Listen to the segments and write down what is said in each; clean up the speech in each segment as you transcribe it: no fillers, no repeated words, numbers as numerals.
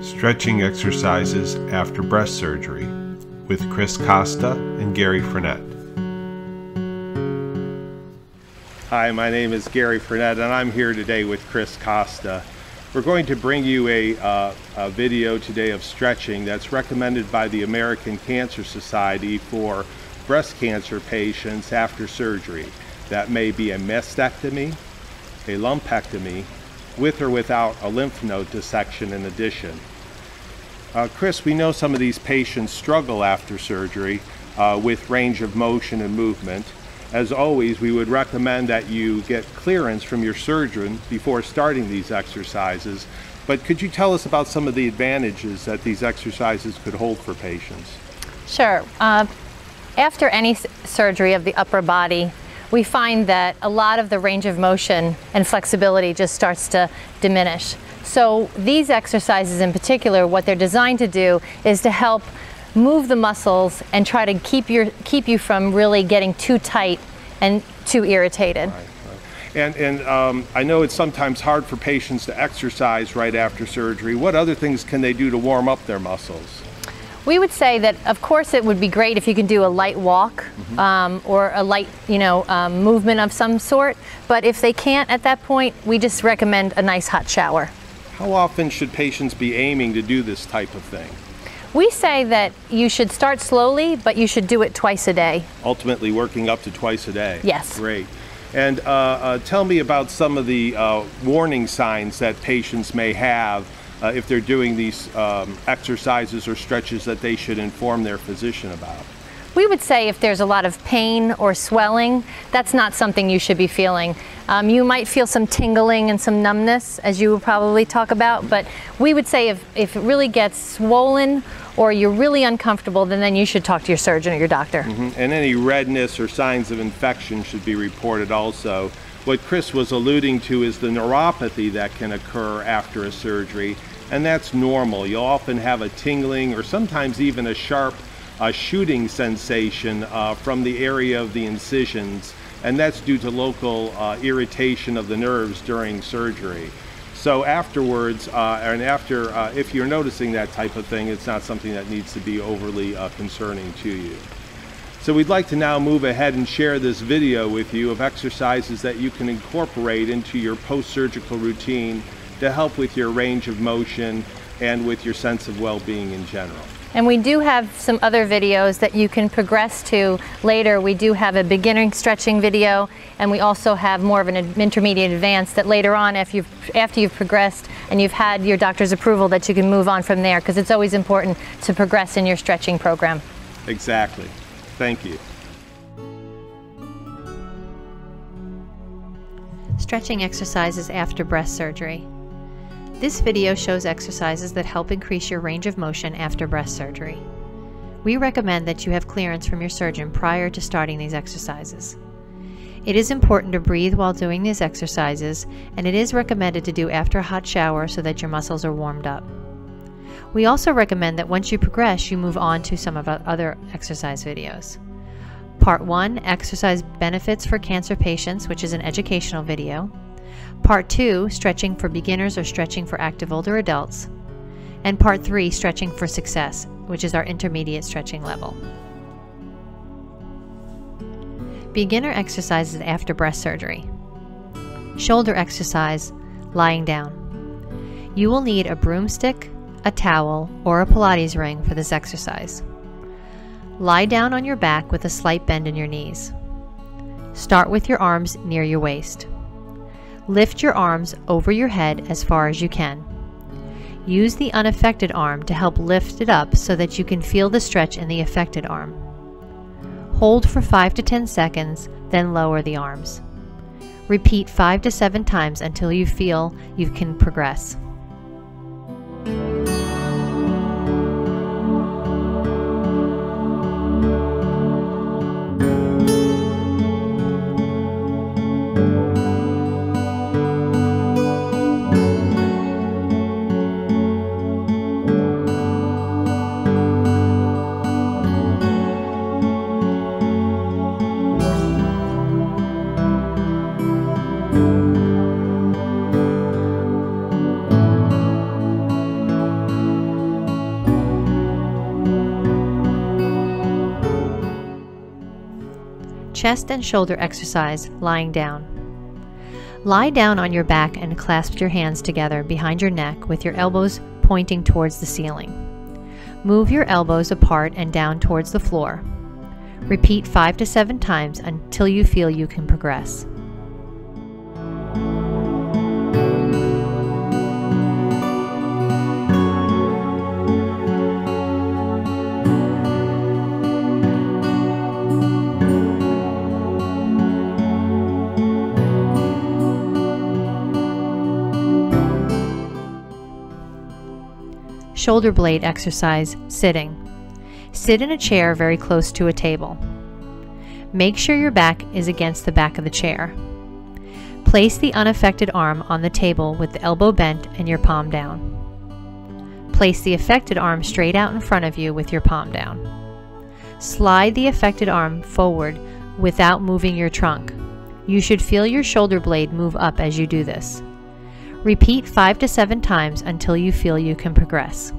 Stretching exercises after breast surgery with Chris Costa and Gary Frenette. Hi, my name is Gary Frenette and I'm here today with Chris Costa. We're going to bring you a video today of stretching that's recommended by the American Cancer Society for breast cancer patients after surgery. That may be a mastectomy, a lumpectomy, with or without a lymph node dissection in addition. Chris, we know some of these patients struggle after surgery with range of motion and movement. As always, we would recommend that you get clearance from your surgeon before starting these exercises. But could you tell us about some of the advantages that these exercises could hold for patients? Sure. After any surgery of the upper body, we find that a lot of the range of motion and flexibility just starts to diminish. So these exercises in particular, what they're designed to do is to help move the muscles and try to keep you from really getting too tight and too irritated. Right. And I know it's sometimes hard for patients to exercise right after surgery. What other things can they do to warm up their muscles? We would say that, of course, it would be great if you can do a light walk or a light, movement of some sort. But if they can't at that point, we just recommend a nice hot shower. How often should patients be aiming to do this type of thing? We say that you should start slowly, but you should do it twice a day. Ultimately working up to twice a day? Yes. Great. And tell me about some of the warning signs that patients may have if they're doing these exercises or stretches that they should inform their physician about. We would say if there's a lot of pain or swelling, that's not something you should be feeling. You might feel some tingling and some numbness, as you will probably talk about, but we would say if it really gets swollen or you're really uncomfortable, then you should talk to your surgeon or your doctor. And any redness or signs of infection should be reported also. What Chris was alluding to is the neuropathy that can occur after a surgery, and that's normal. You'll often have a tingling or sometimes even a sharp shooting sensation from the area of the incisions, and that's due to local irritation of the nerves during surgery. So afterwards, if you're noticing that type of thing, it's not something that needs to be overly concerning to you. So we'd like to now move ahead and share this video with you of exercises that you can incorporate into your post-surgical routine to help with your range of motion and with your sense of well-being in general. And we do have some other videos that you can progress to later. We do have a beginner stretching video, and we also have more of an intermediate advanced that later on, after you've progressed and you've had your doctor's approval, that you can move on from there, because it's always important to progress in your stretching program. Exactly. Thank you. Stretching exercises after breast surgery. This video shows exercises that help increase your range of motion after breast surgery. We recommend that you have clearance from your surgeon prior to starting these exercises. It is important to breathe while doing these exercises, and it is recommended to do after a hot shower so that your muscles are warmed up. We also recommend that once you progress, you move on to some of our other exercise videos. Part 1, Exercise Benefits for Cancer Patients, which is an educational video. Part 2, Stretching for Beginners or Stretching for Active Older Adults. And Part 3, Stretching for Success, which is our intermediate stretching level. Beginner exercises after breast surgery. Shoulder exercise, lying down. You will need a broomstick, a towel, or a Pilates ring for this exercise. Lie down on your back with a slight bend in your knees. Start with your arms near your waist. Lift your arms over your head as far as you can. Use the unaffected arm to help lift it up so that you can feel the stretch in the affected arm. Hold for 5 to 10 seconds, then lower the arms. Repeat 5 to 7 times until you feel you can progress. Chest and shoulder exercise, lying down. Lie down on your back and clasp your hands together behind your neck with your elbows pointing towards the ceiling. Move your elbows apart and down towards the floor. Repeat 5 to 7 times until you feel you can progress. Shoulder blade exercise, sitting. Sit in a chair very close to a table. Make sure your back is against the back of the chair. Place the unaffected arm on the table with the elbow bent and your palm down. Place the affected arm straight out in front of you with your palm down. Slide the affected arm forward without moving your trunk. You should feel your shoulder blade move up as you do this. Repeat 5 to 7 times until you feel you can progress.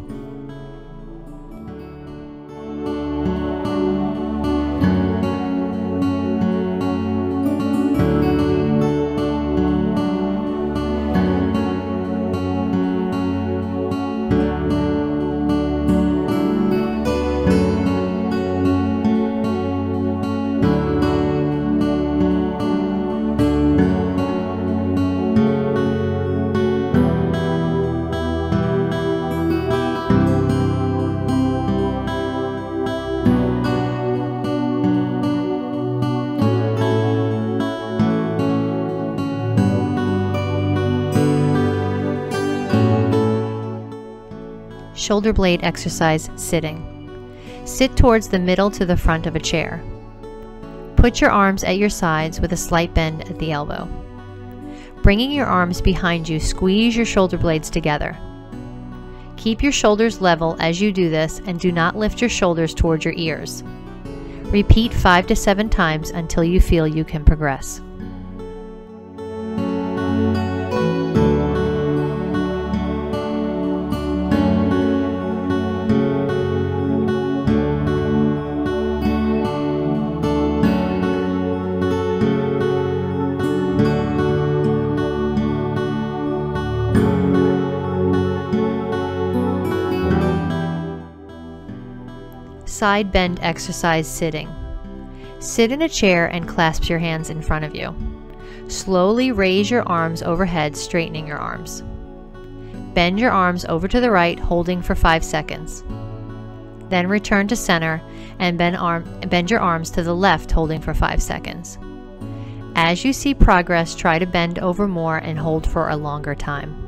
Shoulder blade exercise, sitting. Sit towards the middle to the front of a chair. Put your arms at your sides with a slight bend at the elbow. Bringing your arms behind you, squeeze your shoulder blades together. Keep your shoulders level as you do this and do not lift your shoulders towards your ears. Repeat 5 to 7 times until you feel you can progress. Side bend exercise, sitting. Sit in a chair and clasp your hands in front of you. Slowly raise your arms overhead, straightening your arms. Bend your arms over to the right, holding for 5 seconds. Then return to center and bend your arms to the left, holding for 5 seconds. As you see progress, try to bend over more and hold for a longer time.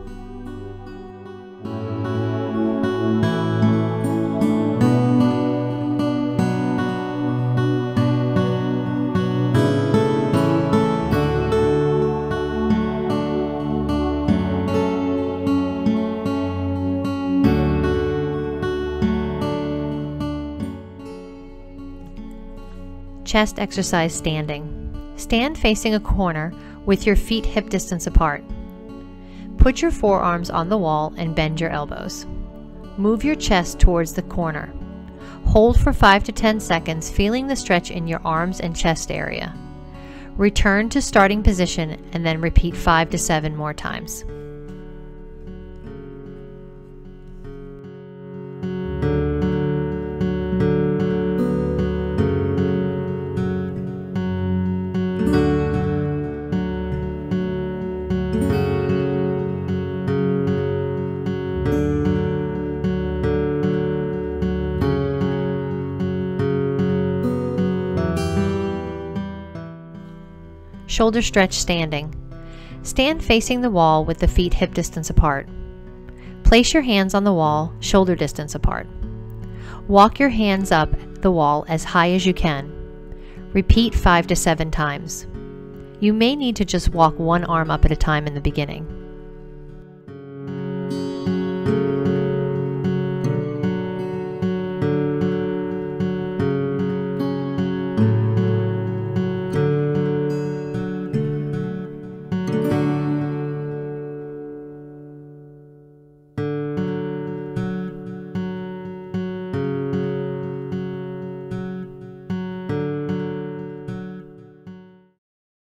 Chest exercise, standing. Stand facing a corner with your feet hip distance apart. Put your forearms on the wall and bend your elbows. Move your chest towards the corner. Hold for 5 to 10 seconds, feeling the stretch in your arms and chest area. Return to starting position and then repeat 5 to 7 more times. Shoulder stretch, standing. Stand facing the wall with the feet hip distance apart. Place your hands on the wall, shoulder distance apart. Walk your hands up the wall as high as you can. Repeat 5 to 7 times. You may need to just walk one arm up at a time in the beginning.